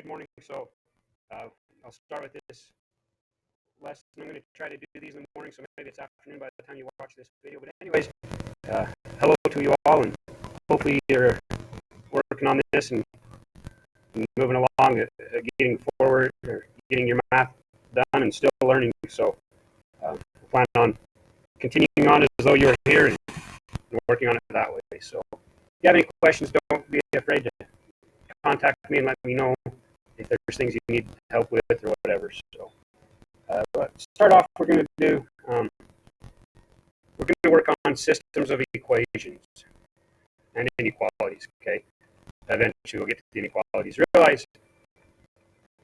good morning. So I'll start with this lesson. I'm going to try to do these in the morning, so maybe it's afternoon by the time you watch this video. But anyways, hello to you all, and hopefully you're working on this and moving along, getting forward, or getting your math done and still learning. So I plan on continuing on as though you were here and working on it that way. So if you have any questions, don't be afraid to contact me and let me know if there's things you need help with or whatever. So but start off, we're going to work on systems of equations and inequalities. Okay, eventually we'll get to the inequalities. Realize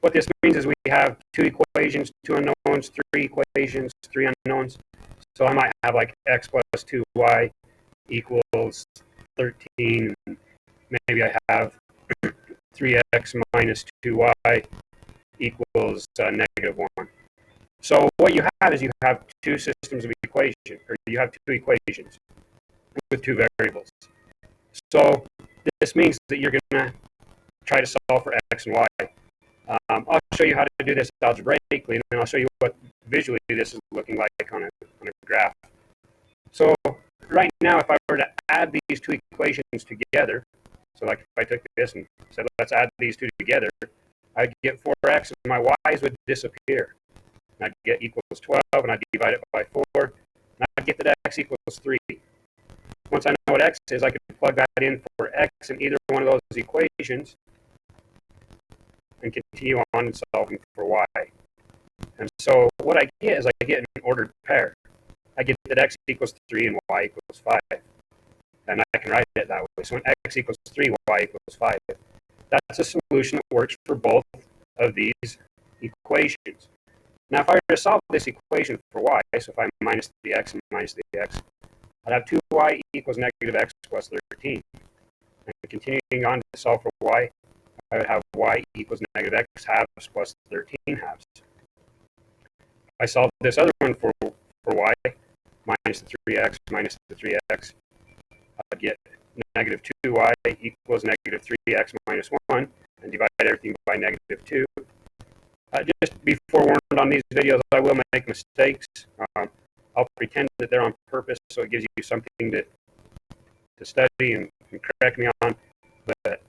what this means is we have two equations, two unknowns, three equations, three unknowns. So I might have like x plus 2y equals 13. Maybe I have 3x minus 2y equals negative 1. So what you have is you have two systems of equation, or you have two equations with two variables. So this means that you're going to try to solve for x and y. I'll show you how to do this algebraically, and then I'll show you what visually this is looking like on a graph. So right now, if I were to add these two equations together, so like if I took this and said, let's add these two together, I'd get 4x, and my y's would disappear. And I'd get equals 12, and I'd divide it by 4, and I'd get that x equals 3. Once I know what x is, I could plug that in for x in either one of those equations and continue on and solving for y. And so what I get is I get an ordered pair. I get that x equals 3 and y equals 5. And I can write it that way. So when x equals 3, y equals 5. That's a solution that works for both of these equations. Now, if I were to solve this equation for y, so if I minus the x and minus the x, I'd have 2y equals negative x plus 13. And continuing on to solve for y, I would have y equals negative x halves plus 13 halves. If I solve this other one for y, minus the 3x minus the 3x, I'd get negative 2y equals negative 3x minus 1, and divide everything by negative 2. Just be forewarned on these videos, I will make mistakes. I'll pretend that they're on purpose, so it gives you something to study and correct me on. But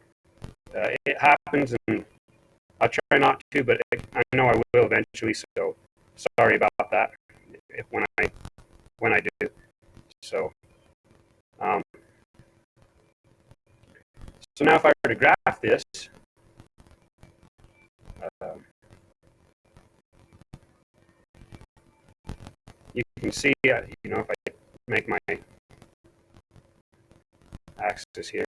it happens, and I'll try not to, but I know I will eventually. So sorry about that when I do. So so now if I were to graph this, you can see, if I make my axis here.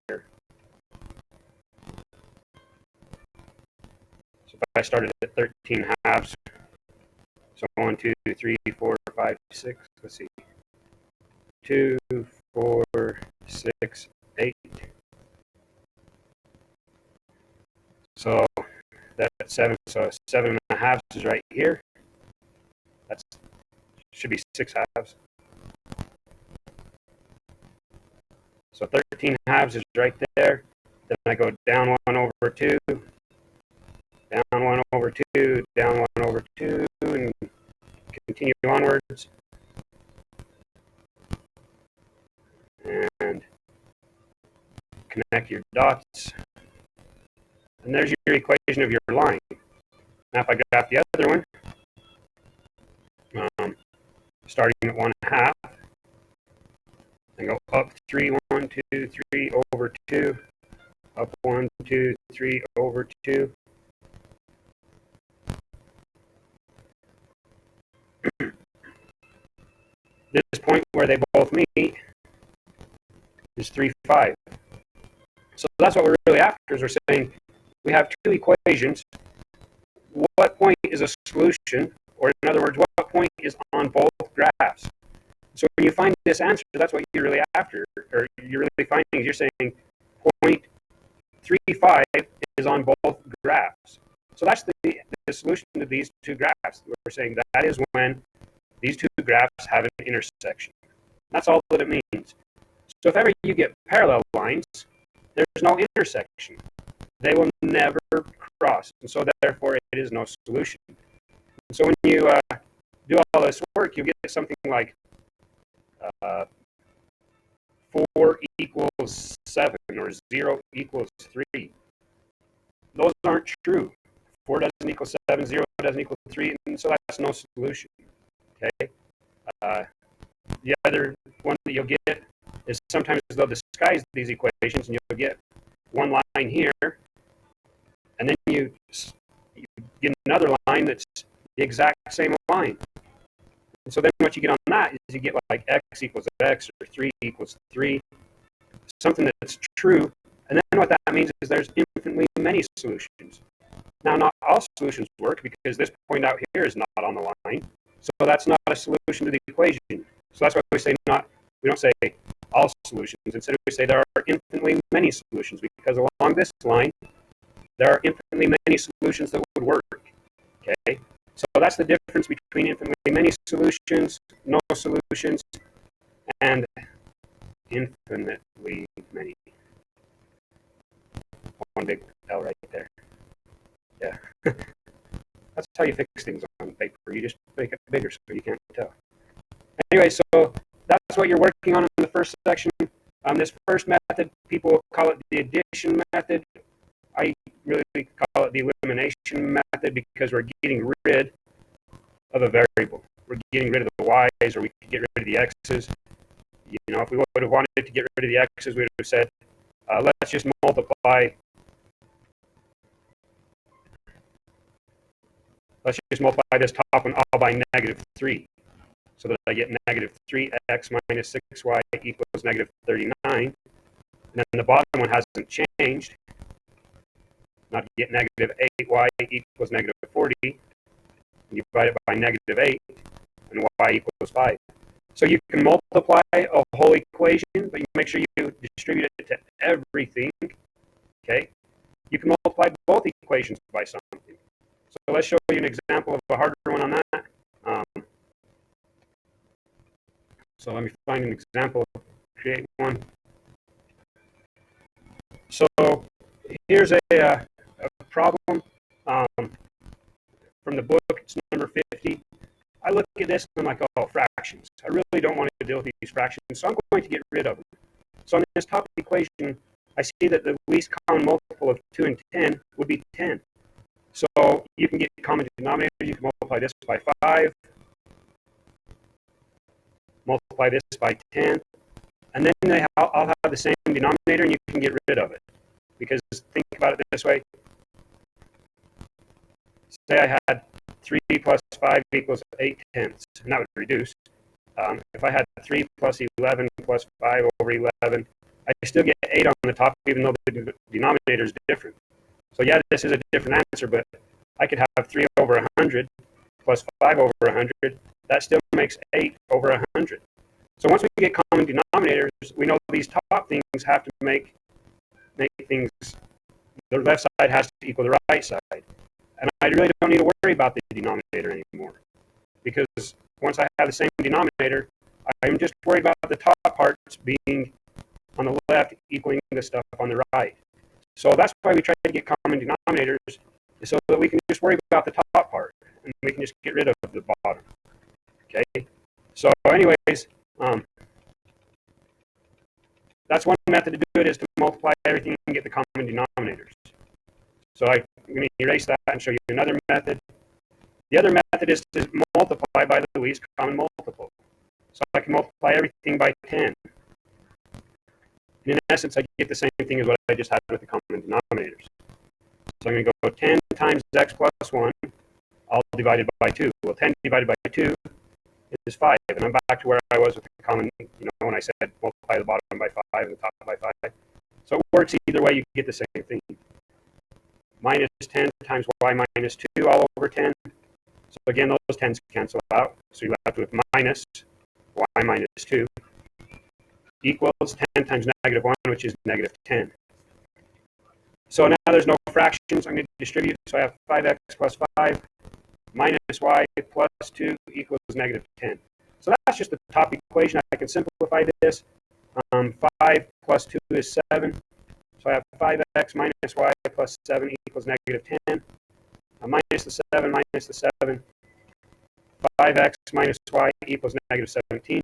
So if I started at 13 halves, so 1, 2, 3, 4, 5, 6, let's see, 2, 4, 6, 8. So that's 7. So 7.5 is right here. That should be 6 halves. So 13 halves is right there. Then I go down 1 over 2, down 1 over 2, down 1 over 2, and continue onwards. And connect your dots. And there's your equation of your line. Now if I graph the other one, starting at 1/2, and go up 3, 1, 2, 3 over 2, up 1, 2, 3 over 2. This point where they both meet is 3, 5. So that's what we're really after, is we're saying we have two equations. What point is a solution? Or in other words, what point is on both graphs? So when you find this answer, that's what you're really after, or you're really finding is you're saying point 3, 5 is on both graphs. So that's the solution to these two graphs. We're saying that is when these two graphs have an intersection. That's all that it means. So if ever you get parallel lines, there's no intersection. They will never cross. across, and so therefore it is no solution. And so when you do all this work, you get something like 4 equals 7 or 0 equals 3. Those aren't true. 4 doesn't equal 7, 0 doesn't equal 3, and so that's no solution. Okay. The other one that you'll get is sometimes they'll disguise these equations, and you'll get one line here, and then you get another line that's the exact same line. And so then what you get on that is you get like x equals x or 3 equals 3, something that's true. And then what that means is there's infinitely many solutions. Now, not all solutions work because this point out here is not on the line. So that's not a solution to the equation. So that's why we say we don't say all solutions. Instead, we say there are infinitely many solutions, because along this line, there are infinitely many solutions that would work. Okay? So that's the difference between infinitely many solutions, no solutions, and infinitely many. One big L right there. Yeah. That's how you fix things on paper. You just make it bigger so you can't tell. Anyway, so that's what you're working on in the first section. This first method, people call it the addition method. I really call it the elimination method because we're getting rid of a variable. We're getting rid of the y's, or we could get rid of the x's. You know, if we would have wanted to get rid of the x's, we would have said, let's just multiply. Let's just multiply this top one all by -3, so that I get -3x minus 6y equals -39. And then the bottom one hasn't changed. Now to get -8y equals -40, you divide it by -8, and y equals 5. So you can multiply a whole equation, but you make sure you distribute it to everything. Okay? You can multiply both equations by something. So let's show you an example of a harder one on that. So let me find an example, create one. So here's a problem from the book. It's number 50. I look at this and I'm like, oh, fractions. I really don't want to deal with these fractions, so I'm going to get rid of them. So in this top equation, I see that the least common multiple of 2 and 10 would be 10. So you can get common denominator. You can multiply this by 5, multiply this by 10, and then I'll have the same denominator, and you can get rid of it. Because think about it this way. Say I had 3 plus 5 equals 8/10, and that would reduce. If I had 3 plus 11 plus 5 over 11, I still get 8 on the top, even though the denominator is different. So yeah, this is a different answer, but I could have 3 over 100 plus 5 over 100. That still makes 8 over 100. So once we get common denominators, we know these top things have to make things, the left side has to equal the right side. And I really don't need to worry about the denominator anymore, because once I have the same denominator, I'm just worried about the top parts being on the left equaling the stuff on the right. So that's why we try to get common denominators, so that we can just worry about the top part, and we can just get rid of the bottom. Okay? So anyways, that's one method to do it, is to multiply everything and get the common denominators. So I'm going to erase that and show you another method. The other method is to multiply by the least common multiple. So I can multiply everything by 10. And in essence, I get the same thing as what I just had with the common denominators. So I'm going to go 10 times x plus 1, all divided by 2. Well, 10 divided by 2 is 5, and I'm back to where I was with the common, when I said multiply the bottom by 5 and the top by 5. So it works either way, you get the same thing. Minus 10 times y minus 2 all over 10. So again, those 10s cancel out. So you're left with minus y minus 2 equals 10 times -1, which is -10. So now there's no fractions. I'm going to distribute. So I have 5x plus 5 minus y plus 2 equals -10. So that's just the top equation. I can simplify this. 5 plus 2 is 7. So So I have 5x minus y plus 7 equals negative 10. Minus the 7 minus the 7. 5x minus y equals negative 17.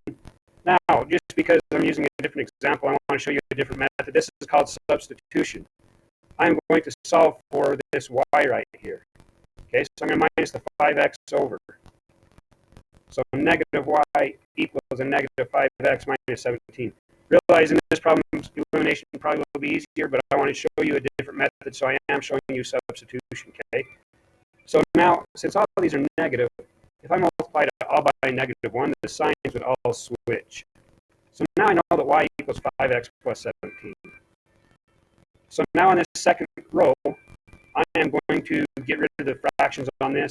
Now, just because I'm using a different example, I want to show you a different method. This is called substitution. I'm going to solve for this y right here. Okay, so I'm going to minus the 5x over. So negative y equals a negative 5x minus 17. Realizing this problem, elimination probably will be easier, but I want to show you a different method, so I am showing you substitution, okay? So now, since all of these are negative, if I multiply it all by negative 1, the signs would all switch. So now I know that y equals 5x plus 17. So now in this second row, I am going to get rid of the fractions on this.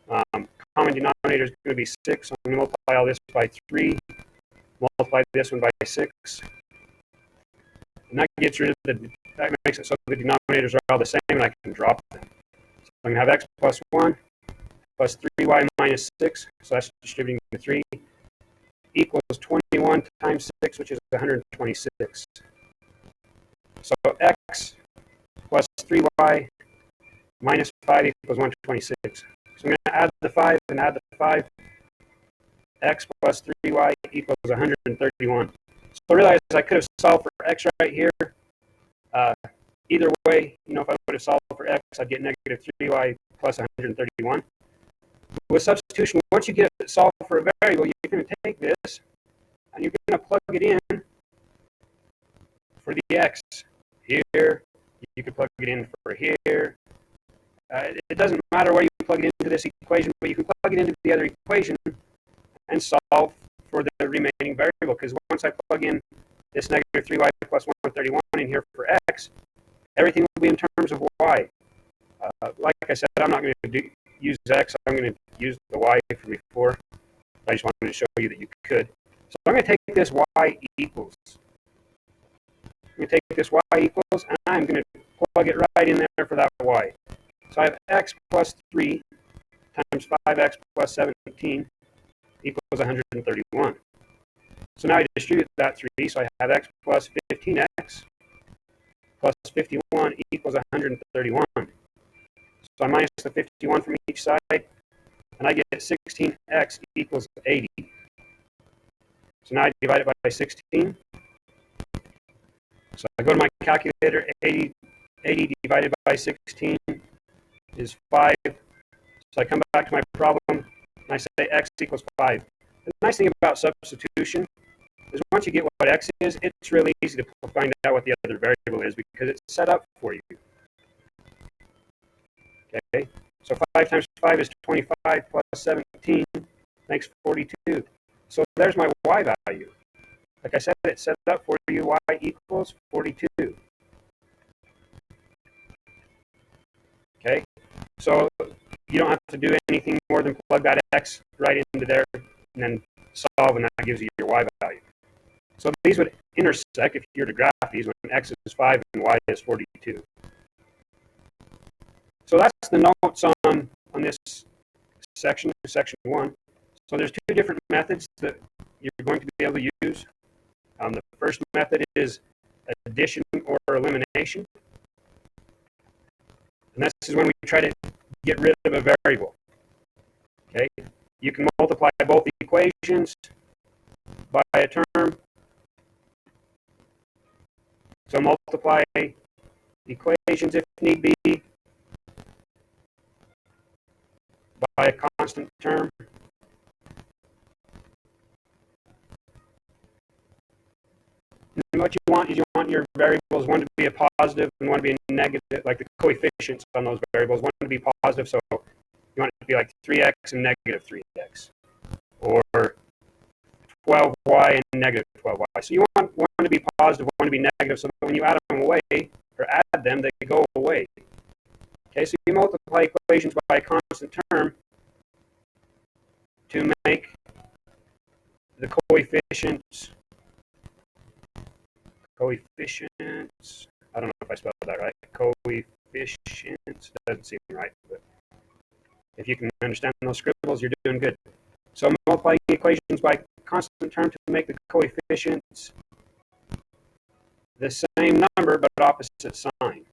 Common denominator is going to be 6. So I'm going to multiply all this by 3. Multiply this one by 6. And that gets rid of that makes it so the denominators are all the same and I can drop them. So I'm going to have x plus 1 plus 3y minus 6. So that's distributing to 3 equals 21 times 6, which is 126. So x plus 3y minus 5 equals 126. So I'm going to add the 5 and add the 5. X plus 3y equals 131. So realize I could have solved for x right here. Either way, if I would have solved for x, I'd get negative 3y plus 131. With substitution, once you get it solved for a variable, you're going to take this and you're going to plug it in for the x here. You can plug it in for here. It doesn't matter where you plug it into this equation, but you can plug it into the other equation and solve for the remaining variable, because once I plug in this negative 3y plus 131 in here for x, everything will be in terms of y. Like I said, I'm not going to use x, I'm going to use the y from before. I just wanted to show you that you could. So I'm going to take this y equals. I'm going to take this y equals, and I'm going to plug it right in there for that y. So I have x plus 3 times 5x plus 17 equals 131. So now I distribute that 3, so I have x plus 15x plus 51 equals 131. So I minus the 51 from each side, and I get 16x equals 80. So now I divide it by 16. So I go to my calculator, 80 divided by 16 is 5. So I come back to my problem, and I say x equals 5. The nice thing about substitution is once you get what x is, it's really easy to find out what the other variable is because it's set up for you. Okay, so 5 times 5 is 25 plus 17 makes 42. So there's my y value. Like I said, it's set up for you, y equals 42. Okay, so you don't have to do anything more than plug that x right into there and then solve, and that gives you your y value. So these would intersect if you were to graph these when x is 5 and y is 42. So that's the notes on this section 1. So there's 2 different methods that you're going to be able to use. The first method is addition or elimination. And this is when we try to get rid of a variable. Okay, you can multiply both equations by a term. So multiply equations if need be by a constant term. And what you want is you want your variables, one to be a positive and one to be a negative, like the coefficients on those variables, one to be positive, so you want it to be like 3x and negative 3x, or 12y and negative 12y. So you want one to be positive, one to be negative, so that when you add them away, or add them, they go away. Okay, so you multiply equations by a constant term to make the coefficients, I don't know if I spelled that right, coefficients, doesn't seem right, but if you can understand those scribbles, you're doing good. So multiply equations by constant term to make the coefficients the same number but opposite sign.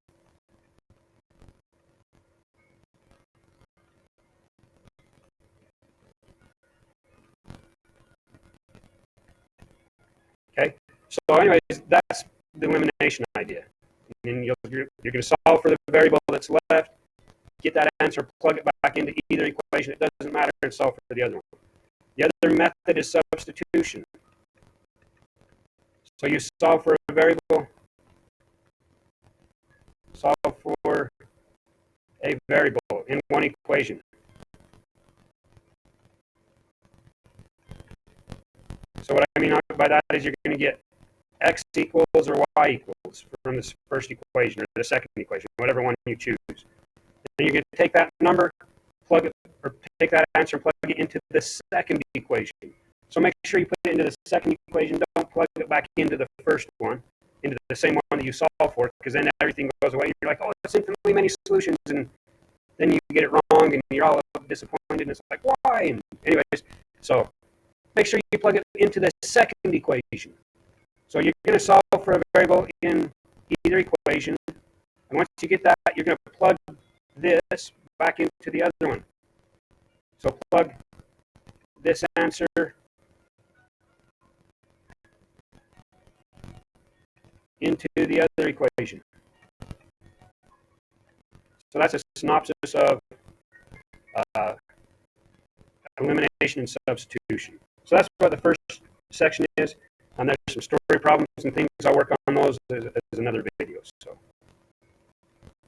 Okay, so anyways, that's the elimination idea. And you're going to solve for the variable that's left, get that answer, plug it back into either equation, it doesn't matter, and solve for the other one. The other method is substitution. So you solve for a variable, solve for a variable in one equation. So what I mean by that is you're going to get x equals or y equals from this first equation or the second equation, whatever one you choose. Then you're going to take that number, plug it, or take that answer and plug it into the second equation. So make sure you put it into the second equation. Don't plug it back into the first one, into the same one that you solve for, because then everything goes away. And you're like, oh, it's infinitely many solutions, and then you get it wrong, and you're all disappointed, and it's like, why? And anyways, so make sure you plug it into the second equation. So you're going to solve for a variable in either equation, and once you get that, you're going to plug this back into the other one. So plug this answer into the other equation. So that's a synopsis of elimination and substitution. So that's what the first section is. And there's some story problems and things. I'll work on those as another video. So.